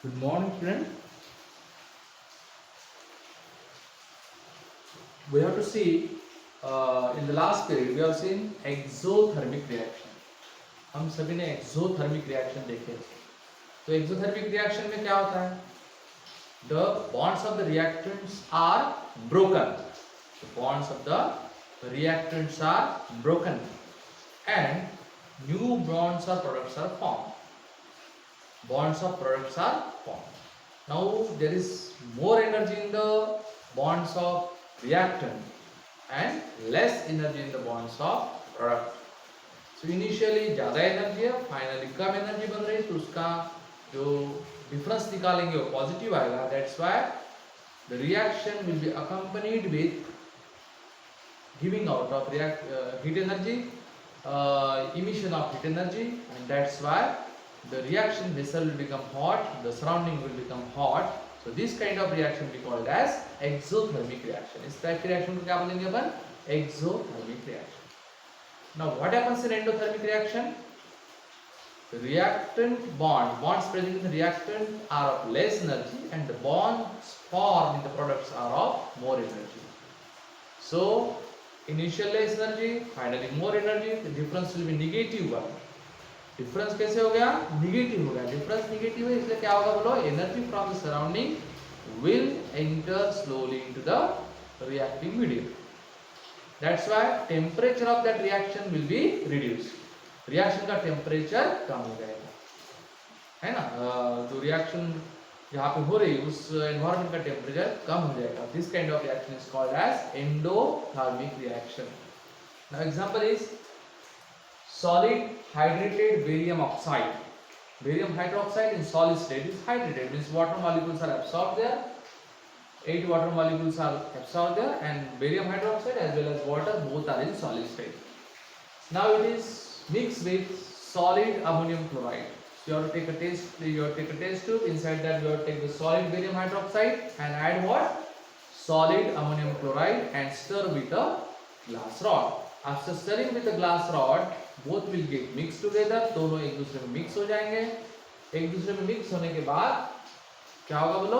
Good morning, friend. We have to see in the last period we have seen exothermic reaction. हम सभी ने exothermic reaction देखे थे. तो exothermic reaction में क्या होता है? The bonds of the reactants are broken. The bonds of the reactants are broken, and new bonds or products are formed. Bonds of products are formed. Now there is more energy in the bonds of reactant and less energy in the bonds of product. So initially ज़्यादा energy है, finally कम energy बन रही है, तो उसका जो difference निकालेंगे वो पॉजिटिव आएगा. That's why the reaction will be accompanied with giving out of heat energy, emission of heat energy, and that's why the reaction vessel will become hot, the surrounding will become hot. So this kind of reaction we call it as exothermic reaction. इस type की reaction को क्या बोलेंगे अपन? Exothermic reaction. Now what happens in endothermic reaction? The reactant bonds present in the reactant are of less energy, and the bonds formed in the products are of more energy. So initial less energy, finally more energy, the difference will be negative one. Difference कैसे हो गया? Negative हो गया. Difference negative है इसलिए क्या होगा बोलो? Energy from the surrounding will enter slowly into the reacting medium. That's why temperature of that reaction will be reduced. Reaction का टेम्परेचर कम हो जाएगा, है ना. जो रिएक्शन जहाँ पे हो रही है उस एनवायरनमेंट का टेम्परेचर कम हो जाएगा. This kind of reaction is called as endothermic reaction. Now example is solid hydrated barium oxide. Barium hydroxide in solid state is hydrated, means water molecules are absorbed there. 8 water molecules are absorbed there, and barium hydroxide as well as water both are in solid state. Now it is mixed with solid ammonium chloride. So you have to take a test. You have to take a test tube. Inside that you have to take the solid barium hydroxide and add what? Solid ammonium chloride and stir with a glass rod. After stirring with a glass rod, both will get mixed together. दोनों एक दूसरे में mix हो जाएंगे. एक दूसरे में mix होने के बाद क्या होगा बोलो?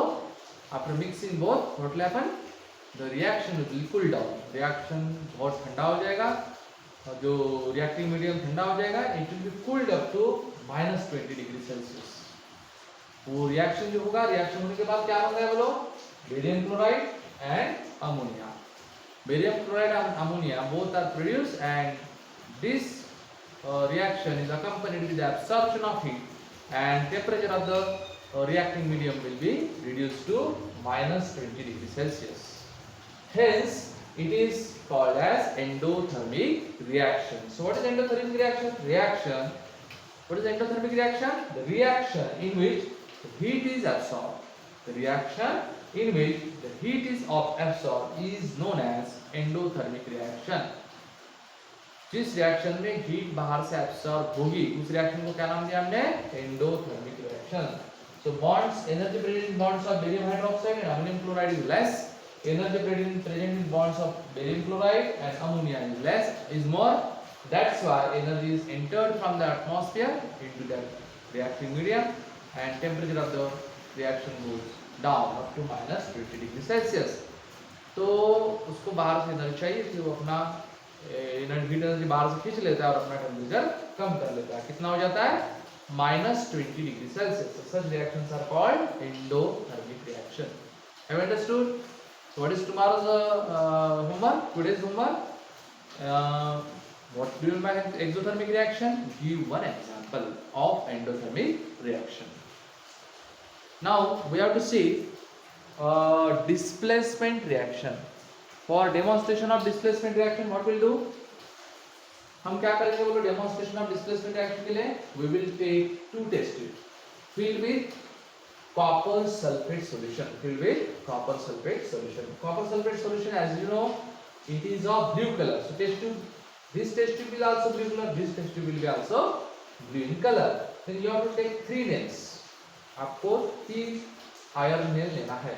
After mixing both, what will happen? The reaction will cool down. Reaction बहुत ठंडा हो जाएगा. और जो reacting medium ठंडा हो जाएगा, it will be cooled up to -20 degree Celsius. वो रिएक्शन जो होगा, रिएक्शन होने के बाद क्या होगा बोलो? Barium chloride and ammonia. Barium chloride and ammonia both are produced, and this reaction is accompanied with the absorption of heat, and temperature of the reacting medium will be reduced to -20 degrees Celsius. Hence, it is called as endothermic reaction. So, what is endothermic reaction? What is endothermic reaction? The reaction in which the heat is absorbed. The reaction in which the heat is absorbed is known as endothermic reaction. जिस reaction में heat बाहर से absorb होगी उस reaction को क्या नाम दिया हमने? Endothermic reaction. So bonds, energy present in bonds of barium hydroxide and ammonium chloride is less. Energy present in bonds of barium chloride and ammonia is less, is more. That's why energy is entered from the atmosphere into that reacting medium, and temperature of the reaction goes down up to -20 degree Celsius. तो उसको बाहर से energy चाहिए, इसलिए वो अपना heat energy बाहर से खींच लेता है और अपना टेम्परेचर कम कर लेता है. कितना हो जाता है? -20 degree Celsius. Such reactions are called endothermic reaction. Have understood? So what is tomorrow's homework? Today's homework. What do you mean by exothermic reaction? Give one example of endothermic reaction. Now we have to see displacement reaction. For demonstration of displacement reaction, what we'll do? हम क्या करेंगे बोलो? Demonstration of displacement reaction के लिए we will take 2 test tubes filled with copper sulfate solution. Filled with copper sulfate solution. Copper sulfate solution, as you know, it is of blue color. So test tube, this test tube is also blue color. This test tube will be also blue in color. Then you have to take 3 nails. आपको 3 iron nail लेना है.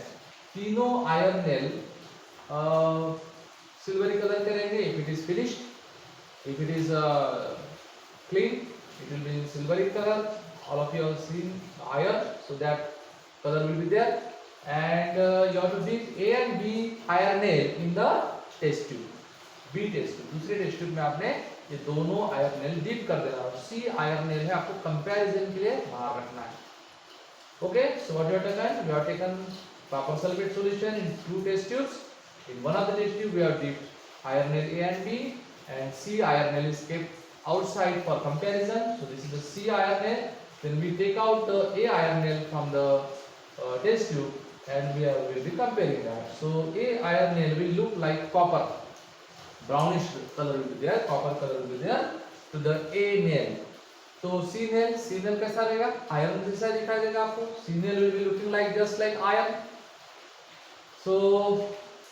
तीनों iron nail silvery colour के रहेंगे. If it is finished, if it is clean, it will be in silvery color. All of you have seen iron, so that color will be there, and you have to dip A and B iron nail in the test tube. B test tube, दूसरे test tube में आपने ये दोनों iron nail dip कर देना है. C iron nail है, आपको कंपैरिजन के लिए बाहर रखना है. Okay, so what you have taken? We have taken copper sulfate solution in two test tubes. In one of the test tube we have dipped iron nail A and B, and C iron nail is kept outside for comparison. So this is the C iron nail. Then we take out the A iron nail from the test tube, and we will be comparing that. So A iron nail will look like copper, brownish color will be there, copper color will be there to the A nail. तो सी nail कैसा रहेगा? Iron जैसा दिखाई देगा आपको. सी nail will be looking like just like iron. So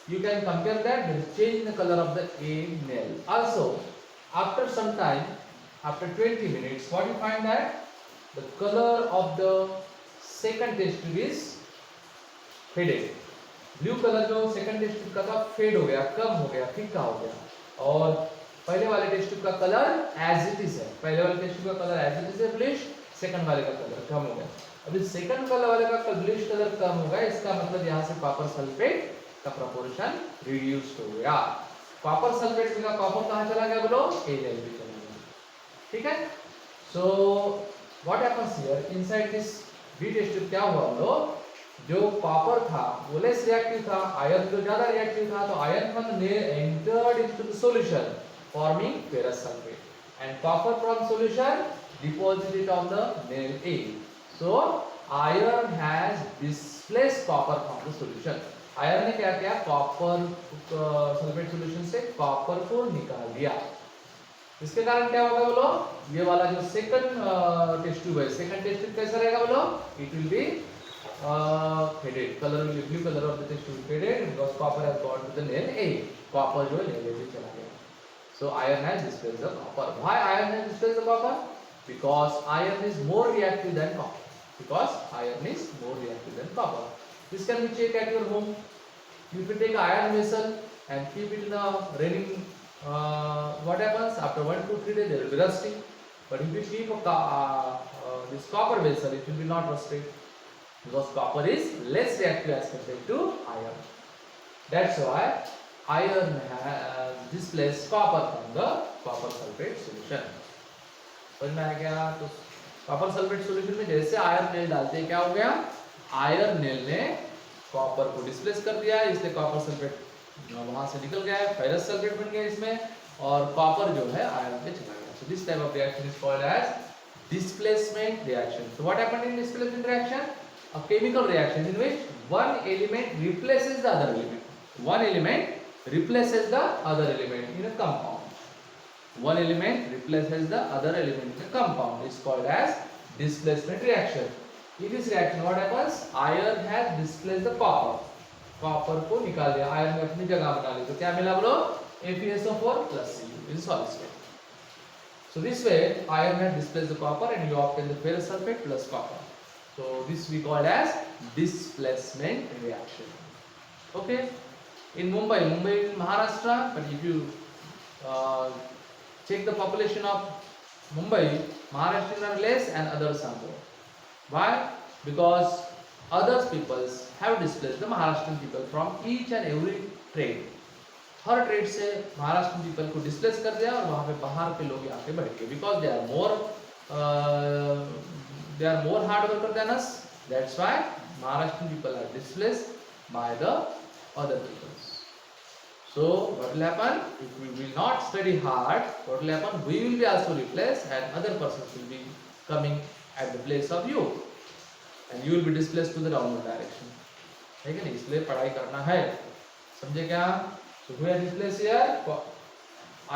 you can compare that. There is change in the color of the A nail. Also, after some time, after 20 minutes, what you find that the color of the second test tube is faded. Blue colour जो second test tube का था fade हो गया, कम हो गया, फीका हो गया. और पहले वाले टेस्ट ट्यूब का कलर एज इट इज है. पहले वाले टेस्ट ट्यूब का कलर एज इट इज है ब्लैश, सेकंड वाले का कलर कम हो गया. अभी सेकंड कलर वाले का ब्लैश कलर कम हो गया, इसका मतलब यहाँ से कॉपर सल्फेट का प्रोपोर्शन रिड्यूस हो गया. कॉपर सल्फेट का कॉपर कहाँ चला गया बोलो? ए लेवल पे चला गया. ठीक है. So what happens here inside this B test tube, क्या हुआ बोलो? जो कॉपर था वो लेस रिएक्टिव था, आयरन जो ज्यादा रिएक्टिव था. तो iron from the nail entered into the solution forming ferrous sulfate, and copper from solution deposited on the nail A. So iron has displaced copper from the solution. Iron ने क्या किया? Copper sulphate solution से copper को निकाल दिया. इसके कारण क्या होगा बोलो? ये वाला जो सेकंड टेस्ट ट्यूब है, सेकंड टेस्ट ट्यूब कैसा रहेगा बोलो? It will be faded. Color will be blue color of the test tube faded because copper has gone to the nail A. Copper जो है nail A पे चला गया. So iron has displaced the copper. Why iron has displaced the copper? Because iron is more reactive than copper. Because iron is more reactive than copper. This can be checked at your home. If you take an iron vessel and keep it in a raining, what happens? After 1 to 3 days, they will be rusty. But if you keep this copper vessel, it will be not rusted because copper is less reactive as compared to iron. That's why iron has displaced copper from the copper sulfate solution. समझ में आ गया? तो copper sulphate solution में जैसे iron nail डालते हैं, क्या हो गया? आयरन नेल ने कॉपर को डिस्प्लेस कर दिया, इसलिए कॉपर सल्फेट वहां से निकल गया है, फेरस सल्फेट बन गया इसमें, और कॉपर जो है आयरन पे चला गया. So this type of reaction is called as displacement reaction. So what happened in displacement reaction? A chemical reaction in which one element replaces the other element. One element replaces the other element in a compound. One element replaces the other element in a compound is called as displacement reaction. In this reaction what happens? Iron has displaced the copper. Copper को निकाल दिया, iron ने अपनी जगह बना ली. तो क्या मिला बोलो? FeSO4 plus Cu in solid state. So this way iron has displaced the copper and you obtain the ferrous sulfate plus copper. So this we call as displacement reaction. Okay. In Mumbai in Maharashtra, but if you check the population of Mumbai, Maharashtrians are less and others are more. Why? Because other peoples have displaced the Maharashtrian people from each and every trade. Her trade से Maharashtra people को displace कर दिया और वहाँ पे बाहर के लोग आके बैठ गए. Because they are more hard worker than us. That's why Maharashtra people are displaced by the other peoples. So what will happen if we will not study hard? What will happen? We will be also replaced and other persons will be coming at the place of you and you will be displaced to the downward direction. ठीक है ना? इसलिए पढ़ाई करना है. समझे क्या? So who has displaced here?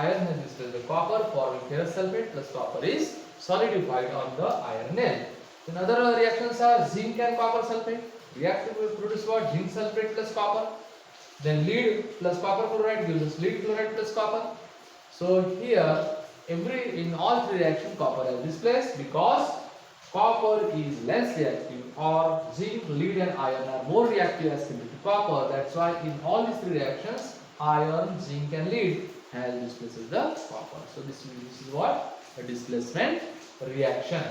Iron has displaced the copper, forming ferrous sulfate plus copper is solidified on the iron nail. Then other reactions are zinc and copper sulfate. Reaction will produce what? Zinc sulfate plus copper. Then lead plus copper chloride gives us lead chloride plus copper. So here in all three reactions copper is displaced because copper is less reactive, or zinc, lead and iron are more reactive as compared to copper. That's why in all these three reactions iron, zinc and lead has displaces the copper. So this is what? A displacement reaction.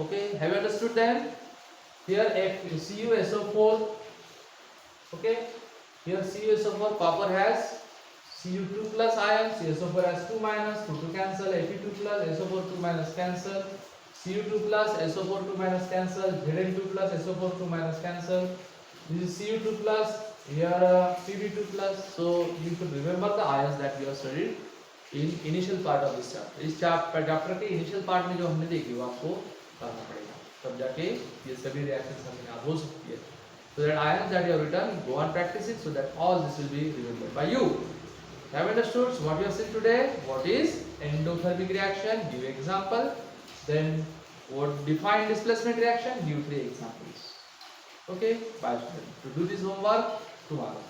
Okay, have you understood then? here CuSO4. Okay, here CuSO4, copper has Cu2 plus ion, CSO4 has 2 minus, 2 to cancel, Fe2 plus, SO4 2 minus cancel, Cu2 plus, SO4 2 minus cancel, Zn2 plus, SO4 2 minus cancel. This is Cu2 plus, here Pb2 plus. So you should remember the ions that we have studied in initial part of this chapter. इस chapter के initial part में जो हमने देखी वो आपको करना पड़ेगा, तब जाके ये सभी reactions अपने आप हो सकती है. So that ions that you have written, go on practice it so that all this will be remembered by you. Have understood what you have seen today? What is endothermic reaction? Give example. Then what define displacement reaction? Give 3 examples. Okay, bye students. To do this homework tomorrow.